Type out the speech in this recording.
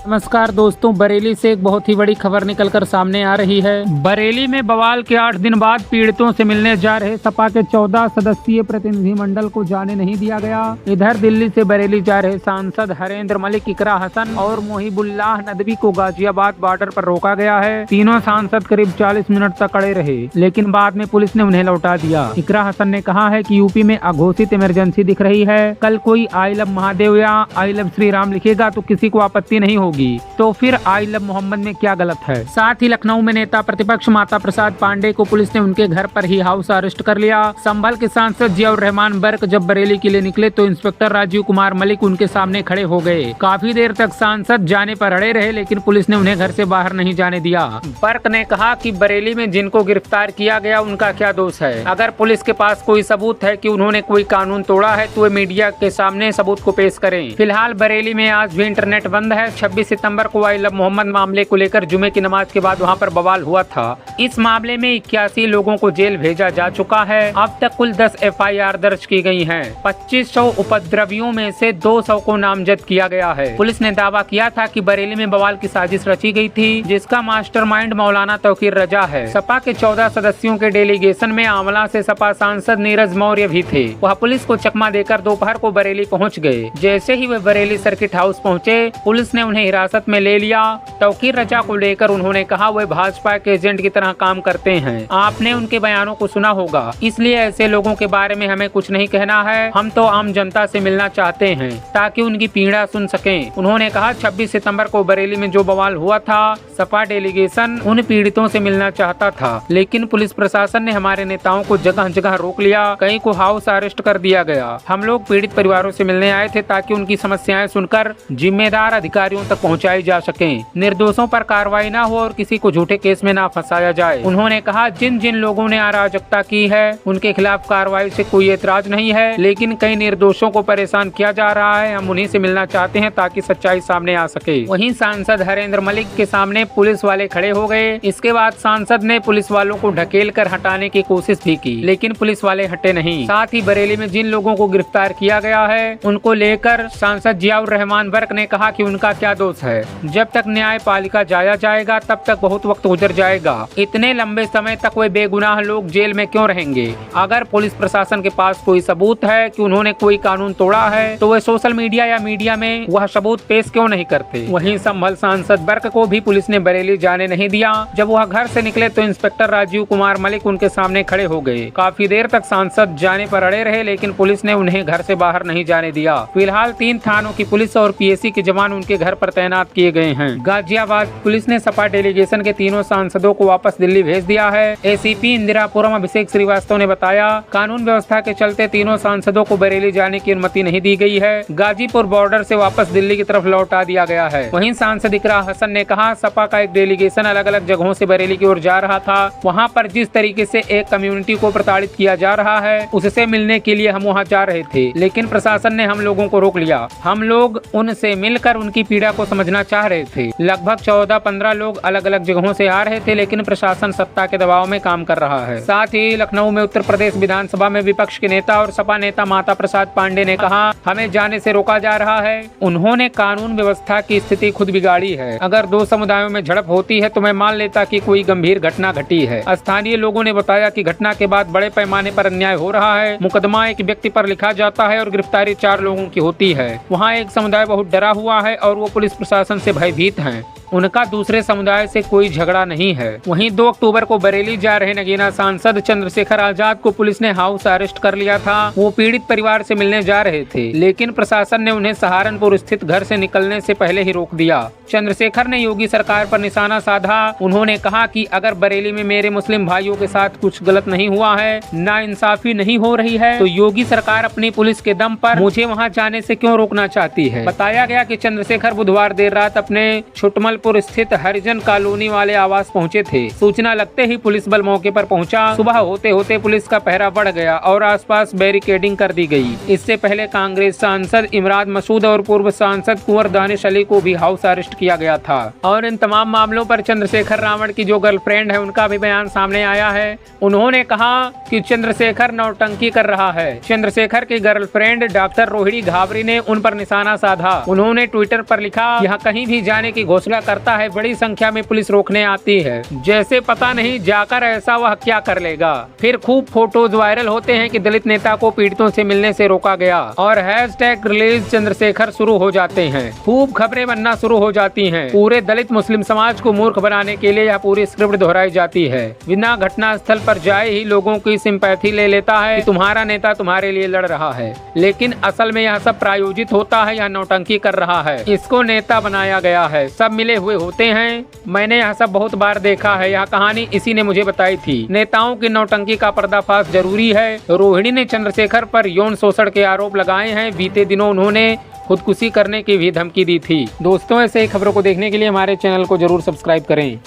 नमस्कार दोस्तों, बरेली से एक बहुत ही बड़ी खबर निकलकर सामने आ रही है। बरेली में बवाल के 8 दिन बाद पीड़ितों से मिलने जा रहे सपा के 14 सदस्यीय प्रतिनिधिमंडल को जाने नहीं दिया गया। इधर दिल्ली से बरेली जा रहे सांसद हरेंद्र मलिक, इकरा हसन और मोहिबुल्लाह नदवी को गाजियाबाद बॉर्डर पर रोका गया है। तीनों सांसद करीब 40 मिनट तक खड़े रहे, लेकिन बाद में पुलिस ने उन्हें लौटा दिया। इकरा हसन ने कहा है कि यूपी में अघोषित इमरजेंसी दिख रही है। कल कोई आई लव महादेव या आई लव श्री राम लिखेगा तो किसी को आपत्ति नहीं होगी, तो फिर आई लव मोहम्मद में क्या गलत है। साथ ही लखनऊ में नेता प्रतिपक्ष माता प्रसाद पांडे को पुलिस ने उनके घर पर ही हाउस अरेस्ट कर लिया। संभल के सांसद जियाउर रहमान बर्क जब बरेली के लिए निकले तो इंस्पेक्टर राजीव कुमार मलिक उनके सामने खड़े हो गए। काफी देर तक सांसद जाने पर अड़े रहे, लेकिन पुलिस ने उन्हें घर से बाहर नहीं जाने दिया। बर्क ने कहा कि बरेली में जिनको गिरफ्तार किया गया उनका क्या दोष है। अगर पुलिस के पास कोई सबूत है कि उन्होंने कोई कानून तोड़ा है तो वे मीडिया के सामने सबूत को पेश करें। फिलहाल बरेली में आज भी इंटरनेट बंद है। 26 सितंबर को आई लव मोहम्मद मामले को लेकर जुमे की नमाज के बाद वहां पर बवाल हुआ था। इस मामले में 81 लोगों को जेल भेजा जा चुका है। अब तक कुल 10 FIR दर्ज की गई हैं। 2500 उपद्रवियों में से 200 को नामजद किया गया है। पुलिस ने दावा किया था कि बरेली में बवाल की साजिश रची गई थी, जिसका मास्टरमाइंड मौलाना तौकीर रजा है। सपा के 14 सदस्यों के डेलीगेशन में आंवला से सपा सांसद नीरज मौर्य भी थे। वह पुलिस को चकमा देकर दोपहर को बरेली पहुँच गए। जैसे ही वे बरेली सर्किट हाउस पहुँचे, पुलिस ने उन्हें हिरासत में ले लिया। तौकीर रजा को लेकर उन्होंने कहा वे भाजपा के एजेंट की तरह काम करते हैं। आपने उनके बयानों को सुना होगा, इसलिए ऐसे लोगों के बारे में हमें कुछ नहीं कहना है। हम तो आम जनता से मिलना चाहते हैं ताकि उनकी पीड़ा सुन सकें। उन्होंने कहा 26 सितंबर को बरेली में जो बवाल हुआ था, सपा डेलीगेशन उन पीड़ितों से मिलना चाहता था, लेकिन पुलिस प्रशासन ने हमारे नेताओं को जगह जगह रोक लिया। कई को हाउस अरेस्ट कर दिया गया। हम लोग पीड़ित परिवारों से मिलने आए थे ताकि उनकी समस्याएं सुनकर जिम्मेदार अधिकारियों तक पहुंचाई जा सके, निर्दोषों पर कार्रवाई न हो और किसी को झूठे केस में न फंसाया जाए। उन्होंने कहा जिन जिन लोगों ने अराजकता की है उनके खिलाफ कार्रवाई से कोई एतराज नहीं है, लेकिन कई निर्दोषों को परेशान किया जा रहा है। हम उन्हीं से मिलना चाहते हैं ताकि सच्चाई सामने आ सके। वहीं सांसद हरेंद्र मलिक के सामने पुलिस वाले खड़े हो गए। इसके बाद सांसद ने पुलिस वालों को ढकेल कर हटाने की कोशिश भी की, लेकिन पुलिस वाले हटे नहीं। साथ ही बरेली में जिन लोगों को गिरफ्तार किया गया है उनको लेकर सांसद जियाउर रहमान बर्क ने कहा कि उनका क्या दोष है। जब तक न्यायपालिका जाया जाएगा तब तक बहुत वक्त गुजर जाएगा। इतने लंबे समय तक वे बेगुनाह लोग जेल में क्यों रहेंगे। अगर पुलिस प्रशासन के पास कोई सबूत है कि उन्होंने कोई कानून तोड़ा है तो वे सोशल मीडिया या मीडिया में वह सबूत पेश क्यों नहीं करते। वहीं संभल सांसद बर्क को भी पुलिस ने बरेली जाने नहीं दिया। जब वह घर से निकले तो इंस्पेक्टर राजीव कुमार मलिक उनके सामने खड़े हो गए। काफी देर तक सांसद जाने पर अड़े रहे, लेकिन पुलिस ने उन्हें घर से बाहर नहीं जाने दिया। फिलहाल 3 थानों की पुलिस और PSC के जवान उनके घर पर तैनात किए गए हैं। गाजियाबाद पुलिस ने सपा डेलीगेशन के तीनों सांसदों को वापस दिल्ली भेज दिया है। ACP इंदिरापुरम अभिषेक श्रीवास्तव ने बताया, कानून व्यवस्था के चलते तीनों सांसदों को बरेली जाने की अनुमति नहीं दी गई है। गाजीपुर बॉर्डर से वापस दिल्ली की तरफ लौटा दिया गया है। वहीं सांसद इकरा हसन ने कहा, सपा का एक डेलीगेशन अलग अलग जगहों से बरेली की ओर जा रहा था। वहाँ पर जिस तरीके से एक कम्युनिटी को प्रताड़ित किया जा रहा है, उससे मिलने के लिए हम वहाँ जा रहे थे, लेकिन प्रशासन ने हम लोगों को रोक लिया। हम लोग उनसे मिलकर उनकी पीड़ा को समझना चाह रहे थे। लगभग 14-15 लोग अलग अलग जगहों से आ रहे थे, लेकिन प्रशासन सत्ता के दबाव में काम कर रहा है। साथ ही लखनऊ में उत्तर प्रदेश विधानसभा में विपक्ष के नेता और सपा नेता माता प्रसाद पांडे ने कहा, हमें जाने से रोका जा रहा है। उन्होंने कानून व्यवस्था की स्थिति खुद बिगाड़ी है। अगर 2 समुदायों में झड़प होती है तो मैं मान लेता कि कोई गंभीर घटना घटी है। स्थानीय लोगों ने बताया कि घटना के बाद बड़े पैमाने पर अन्याय हो रहा है। मुकदमा एक व्यक्ति पर लिखा जाता है और गिरफ्तारी 4 लोगों की होती है। वहाँ एक समुदाय बहुत डरा हुआ है और वो पुलिस प्रशासन से भयभीत है। उनका दूसरे समुदाय से कोई झगड़ा नहीं है। वहीं 2 अक्टूबर को बरेली जा रहे नगीना सांसद चंद्रशेखर आजाद को पुलिस ने हाउस अरेस्ट कर लिया था। वो पीड़ित परिवार से मिलने जा रहे थे, लेकिन प्रशासन ने उन्हें सहारनपुर स्थित घर से निकलने से पहले ही रोक दिया। चंद्रशेखर ने योगी सरकार पर निशाना साधा। उन्होंने कहा कि अगर बरेली में मेरे मुस्लिम भाइयों के साथ कुछ गलत नहीं हुआ है, नाइंसाफी नहीं हो रही है, तो योगी सरकार अपनी पुलिस के दम पर मुझे वहाँ जाने से क्यों रोकना चाहती है। बताया गया कि चंद्रशेखर बुधवार देर रात अपने छुटमल जबलपुर स्थित हरिजन कॉलोनी वाले आवास पहुंचे थे। सूचना लगते ही पुलिस बल मौके पर पहुंचा। सुबह होते होते पुलिस का पहरा बढ़ गया और आसपास बैरिकेडिंग कर दी गई। इससे पहले कांग्रेस सांसद इमरान मसूद और पूर्व सांसद कुंवर दानिश अली को भी हाउस अरेस्ट किया गया था। और इन तमाम मामलों पर चंद्रशेखर रावण की जो गर्लफ्रेंड है उनका भी बयान सामने आया है। उन्होंने कहा कि चंद्रशेखर नौटंकी कर रहा है। चंद्रशेखर की गर्लफ्रेंड डॉक्टर रोहिणी घाबरी ने उन पर निशाना साधा। उन्होंने ट्विटर पर लिखा, यहाँ कहीं भी जाने की घोषणा करता है, बड़ी संख्या में पुलिस रोकने आती है, जैसे पता नहीं जाकर ऐसा वह क्या कर लेगा। फिर खूब फोटोज वायरल होते हैं कि दलित नेता को पीड़ितों से मिलने से रोका गया और हैशटैग रिलीज चंद्रशेखर शुरू हो जाते हैं। खूब खबरें बनना शुरू हो जाती हैं। पूरे दलित मुस्लिम समाज को मूर्ख बनाने के लिए यह पूरी स्क्रिप्ट दोहराई जाती है। बिना घटना स्थल पर जाए ही लोगों की सिंपैथी ले लेता है कि तुम्हारा नेता तुम्हारे लिए लड़ रहा है, लेकिन असल में यह सब प्रायोजित होता है। यह नौटंकी कर रहा है, इसको नेता बनाया गया है, सब मिले हुए होते हैं। मैंने यह सब बहुत बार देखा है। यह कहानी इसी ने मुझे बताई थी। नेताओं की नौटंकी का पर्दाफाश जरूरी है। रोहिणी ने चंद्रशेखर पर यौन शोषण के आरोप लगाए हैं। बीते दिनों उन्होंने खुदकुशी करने की भी धमकी दी थी। दोस्तों, ऐसे ही खबरों को देखने के लिए हमारे चैनल को जरूर सब्सक्राइब करें।